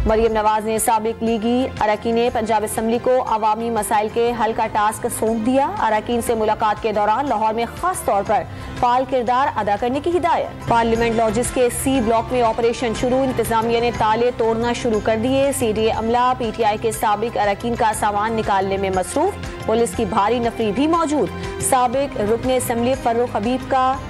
मरियम नवाज ने साबिक लीगी अरकान पंजाब असम्बली को अवामी मसाइल के हल का टास्क सौंप दिया। अरकान से मुलाकात के दौरान लाहौर में खास तौर पर फाल किरदार अदा करने की हिदायत। पार्लियामेंट लॉजिस के सी ब्लॉक में ऑपरेशन शुरू, इंतजामिया ने ताले तोड़ना शुरू कर दिए। CDA अमला PTI के साबिक अरकान का सामान निकालने में मसरूफ, पुलिस की भारी नफरी भी मौजूद। साबिक रुकने असम्बली फर्रुख हबीब का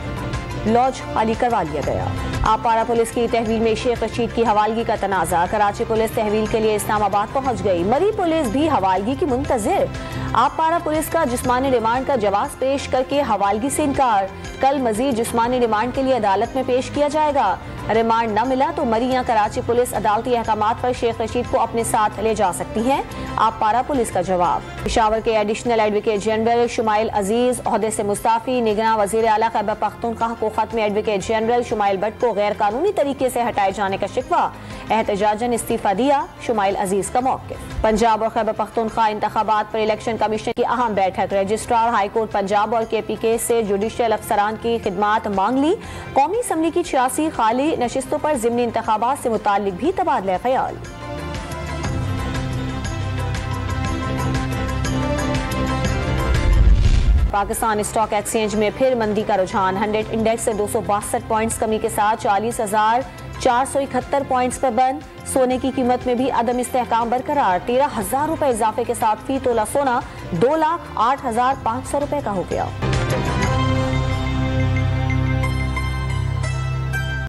लॉज खाली करवा लिया गया। आपारा पुलिस की तहवील में शेख रशीद की हवालगी का तनाजा, कराची पुलिस तहवील के लिए इस्लामाबाद पहुंच गई। मरी पुलिस भी हवालगी की मुंतजिर। आपारा पुलिस का जिस्मानी रिमांड का जवाब पेश करके हवालगी से इनकार। कल मजीद जिस्मानी रिमांड के लिए अदालत में पेश किया जाएगा। रिमांड न मिला तो मरी या कराची पुलिस अदालती अहकामात पर शेख रशीद को अपने साथ ले जा सकती है। आपारा पुलिस का जवाब। पेशावर के एडिशनल एडवोकेट जनरल शुमाइल अजीज ओहदे से मुस्ताफी। निगरान वजीर आला खैबर पख्तूनख्वा को खत में एडवोकेट जनरल शुमाइल भट्ट को गैर कानूनी तरीके से हटाए जाने का शिकवा, एहतजाजन इस्तीफा दिया। शुमाइल अजीज का मौक़िफ़। पंजाब और खैबर पख्तूनख्वा इंतखाबात पर इलेक्शन कमीशन की अहम बैठक। रजिस्ट्रार हाईकोर्ट पंजाब और KPK से जुडिशियल अफसरान की खिदमात मांग ली। कौमी असम्बली की 86 खाली नशिस्तों पर ज़िमनी इंतखाबात से मुताल्लिक भी तबादला ख्याल। पाकिस्तान स्टॉक एक्सचेंज में फिर मंदी का रुझान। 100 इंडेक्स से 262 पॉइंट्स कमी के साथ 40,471 पॉइंट्स पर बंद। सोने की कीमत में भी अदम इस्तेहकाम बरकरार। 13,000 रुपए इजाफे के साथ फी तोला सोना 2,08,500 रुपए का हो गया।